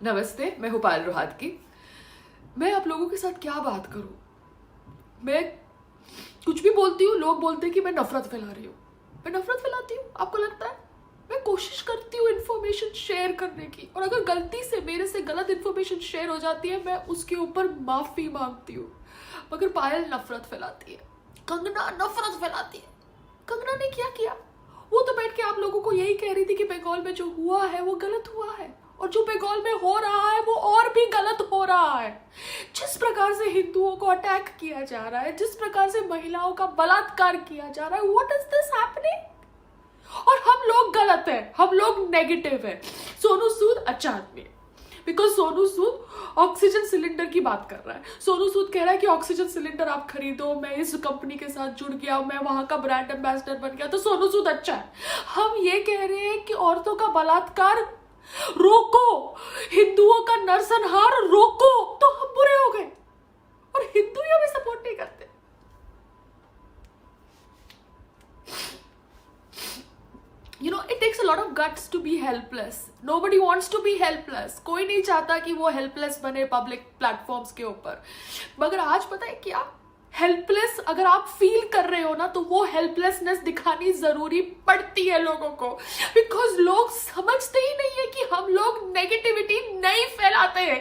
नमस्ते, मैं हूँ पायल रोहात की। मैं आप लोगों के साथ क्या बात करूँ। मैं कुछ भी बोलती हूँ, लोग बोलते हैं कि मैं नफरत फैला रही हूँ। मैं नफरत फैलाती हूँ? आपको लगता है? मैं कोशिश करती हूँ इन्फॉर्मेशन शेयर करने की, और अगर गलती से मेरे से गलत इन्फॉर्मेशन शेयर हो जाती है मैं उसके ऊपर माफी मांगती हूँ। मगर पायल नफरत फैलाती है, कंगना नफरत फैलाती है। कंगना ने क्या किया? वो तो बैठ के आप लोगों को यही कह रही थी कि बंगाल में जो हुआ है वो गलत हुआ है, और जो बंगाल में हो रहा है वो और भी गलत हो रहा है। जिस प्रकार से हिंदुओं को अटैक किया जा रहा है, जिस प्रकार से महिलाओं का बलात्कार किया जा रहा है, व्हाट इज दिस हैपनिंग? और हम लोग गलत है, हम लोग नेगेटिव है। सोनू सूद अच्छा आदमी है, because Sonu Sood oxygen cylinder की बात कर रहा है। सोनू सूद कह रहा है कि ऑक्सीजन सिलेंडर आप खरीदो, मैं इस कंपनी के साथ जुड़ गया, मैं वहां का ब्रांड एम्बेसडर बन गया, तो सोनू सूद अच्छा है। हम ये कह रहे हैं कि औरतों का बलात्कार रोको, हिंदुओं का नरसंहार रोको, तो हम बुरे हो गए। और हिंदू ही हमें सपोर्ट नहीं करते। You know, it takes a lot of guts to be helpless. Nobody wants to be helpless. कोई नहीं चाहता कि वो helpless बने पब्लिक प्लेटफॉर्म्स के ऊपर। मगर आज पता है क्या? हेल्पलेस अगर आप फील कर रहे हो ना, तो वो हेल्पलेसनेस दिखानी जरूरी पड़ती है लोगों को, बिकॉज लोग समझते ही नहीं है कि हम लोग नेगेटिविटी नहीं फैलाते हैं,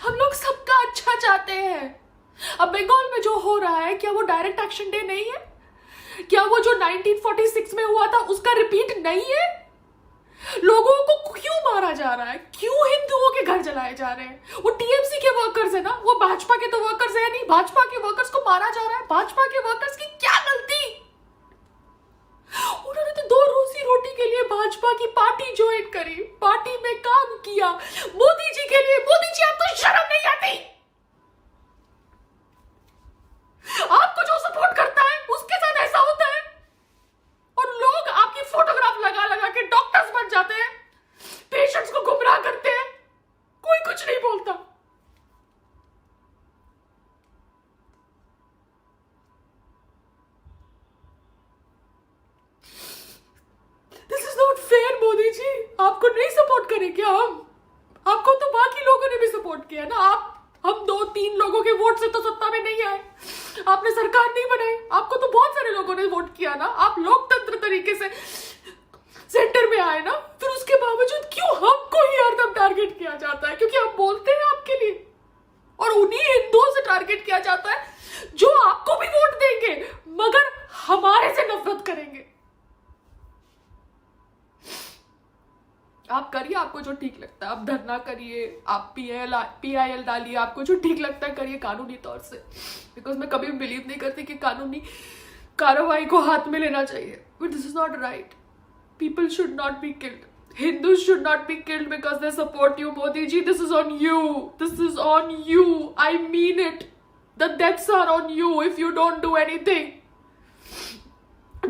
हम लोग सबका अच्छा चाहते हैं। अब बंगाल में जो हो रहा है, क्या वो डायरेक्ट एक्शन डे नहीं है? क्या वो जो 1946 में हुआ था उसका रिपीट नहीं है? लोगों को क्यों मारा जा रहा है? क्यों हिंदुओं के घर जलाए जा रहे हैं? वो टीएमसी के वर्कर्स है ना, वो भाजपा के तो वर्कर्स है नहीं। भाजपा के वर्कर्स को मारा जा रहा है। भाजपा के वर्कर्स की क्या गलती? उन्होंने तो 2 रोजी रोटी के लिए भाजपा की पार्टी ज्वाइन करी, पार्टी में काम किया मोदी जी के लिए। मोदी जी, आपको शर्म नहीं आती? आपको जो सपोर्ट करता है उसके साथ ऐसा होता है, और लोग आपकी फोटोग्राफ लगा लगा के डॉक्टर्स बन जाते हैं, पेशेंट्स को गुमराह करते हैं, कोई कुछ नहीं बोलता। This is not fair. Modi ji, आपको नहीं सपोर्ट करें क्या हम? आपको तो बाकी लोगों ने भी सपोर्ट किया ना। हम 2-3 लोगों के वोट से तो सत्ता में नहीं आए, आपने सरकार नहीं बनाई, आपको तो बहुत सारे लोगों ने वोट किया ना। आप लोकतंत्र तरीके से सेंटर में आए ना, फिर उसके बावजूद क्यों हमको ही हरदम टारगेट किया जाता है? क्योंकि हम बोलते हैं आपके लिए, और उन्हीं हिंदुओं से टारगेट किया जाता है जो आपको भी वोट देंगे मगर हमारे से नफरत करेंगे। आप करिए, आपको जो ठीक लगता है, आप धरना करिए, आप पीआईएल डालिए, आपको जो ठीक लगता है करिए कानूनी तौर से, बिकॉज मैं कभी भी बिलीव नहीं करती कि कानूनी कार्रवाई को हाथ में लेना चाहिए। But this is not right. People should not be killed, Hindus should not be killed because they support you, Modi ji. This is on you. This is on you. I mean it. The deaths are on you if you don't do anything.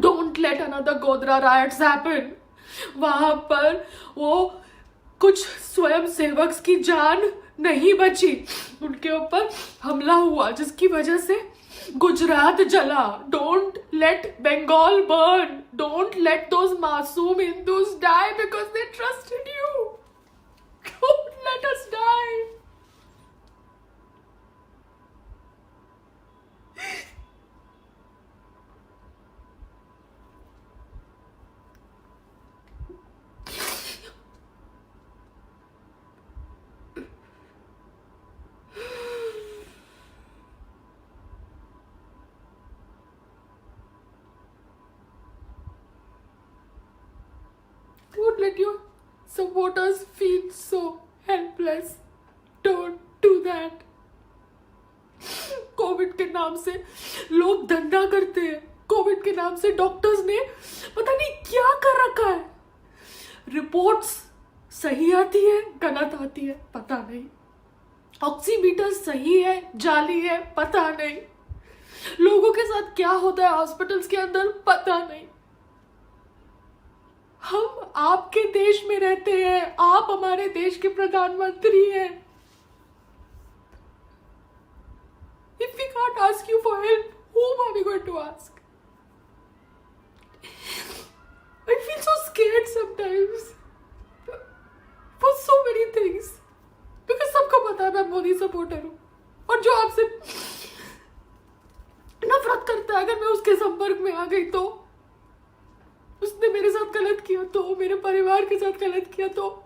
Don't let another Godhra riots happen. वहां पर वो कुछ स्वयं सेवक की जान नहीं बची, उनके ऊपर हमला हुआ जिसकी वजह से गुजरात जला। Don't let Bengal burn, don't let those मासूम Hindus die because they trusted you. Don't let us die. Don't let your supporters feel so helpless. Don't do that. Covid के नाम से लोग धंधा करते हैं। कोविड के नाम से डॉक्टर्स ने पता नहीं क्या कर रखा है। रिपोर्ट्स सही आती है, गलत आती है, पता नहीं। ऑक्सीमीटर सही है, जाली है, पता नहीं। लोगों के साथ क्या होता है हॉस्पिटल्स के अंदर, पता नहीं। हम आपके देश में रहते हैं, आप हमारे देश के प्रधानमंत्री हैं। If we can't ask you for help, whom are we going to ask? I feel so scared sometimes for so many things. सबको पता है मैं मोदी सपोर्टर हूँ। और जो आपसे नफरत करता है, अगर मैं उसके संपर्क में आ गई तो, उसने मेरे साथ गलत किया तो, मेरे परिवार के साथ गलत किया तो,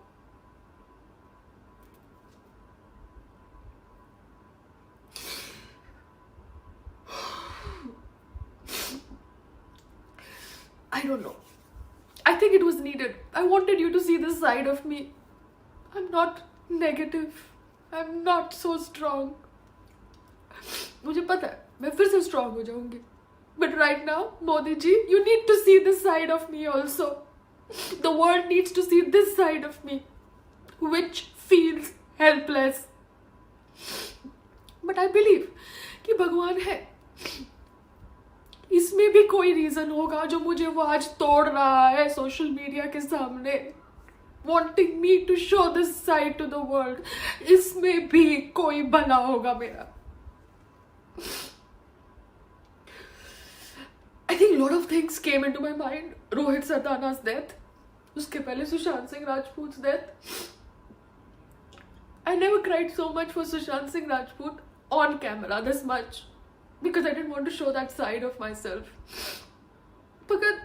I don't know. I think it was needed. I wanted you to see this side of me. I'm not negative. I'm not so strong. मुझे पता है मैं फिर से strong हो जाऊंगी. But right now, Modi ji, you need to see this side of me also. The world needs to see this side of me, which feels helpless. But I believe कि भगवान है. इसमें भी कोई रीजन होगा जो मुझे वो आज तोड़ रहा है सोशल मीडिया के सामने, wanting me to show this side to the world. इसमें भी कोई भला होगा मेरा. I think a lot of things came into my mind. Rohit Sardana's death, उसके पहले Sushant Singh राजपूत's death. I never cried so much for Sushant Singh Rajput on camera this much, because I didn't want to show that side of myself. मगर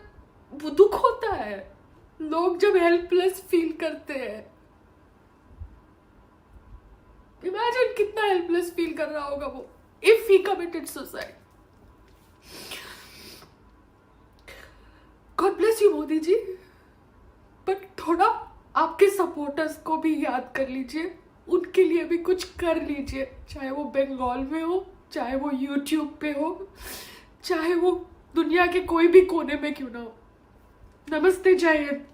वो दुख होता है लोग जब helpless feel करते हैं. इमेजिन कितना हेल्पलेस फील कर रहा होगा वो if he committed suicide. God bless you Modi ji, but थोड़ा आपके सपोर्टर्स को भी याद कर लीजिए, उनके लिए भी कुछ कर लीजिए, चाहे वो बंगाल में हो, चाहे वो YouTube पे हो, चाहे वो दुनिया के कोई भी कोने में क्यों ना हो. नमस्ते, जय हिंद.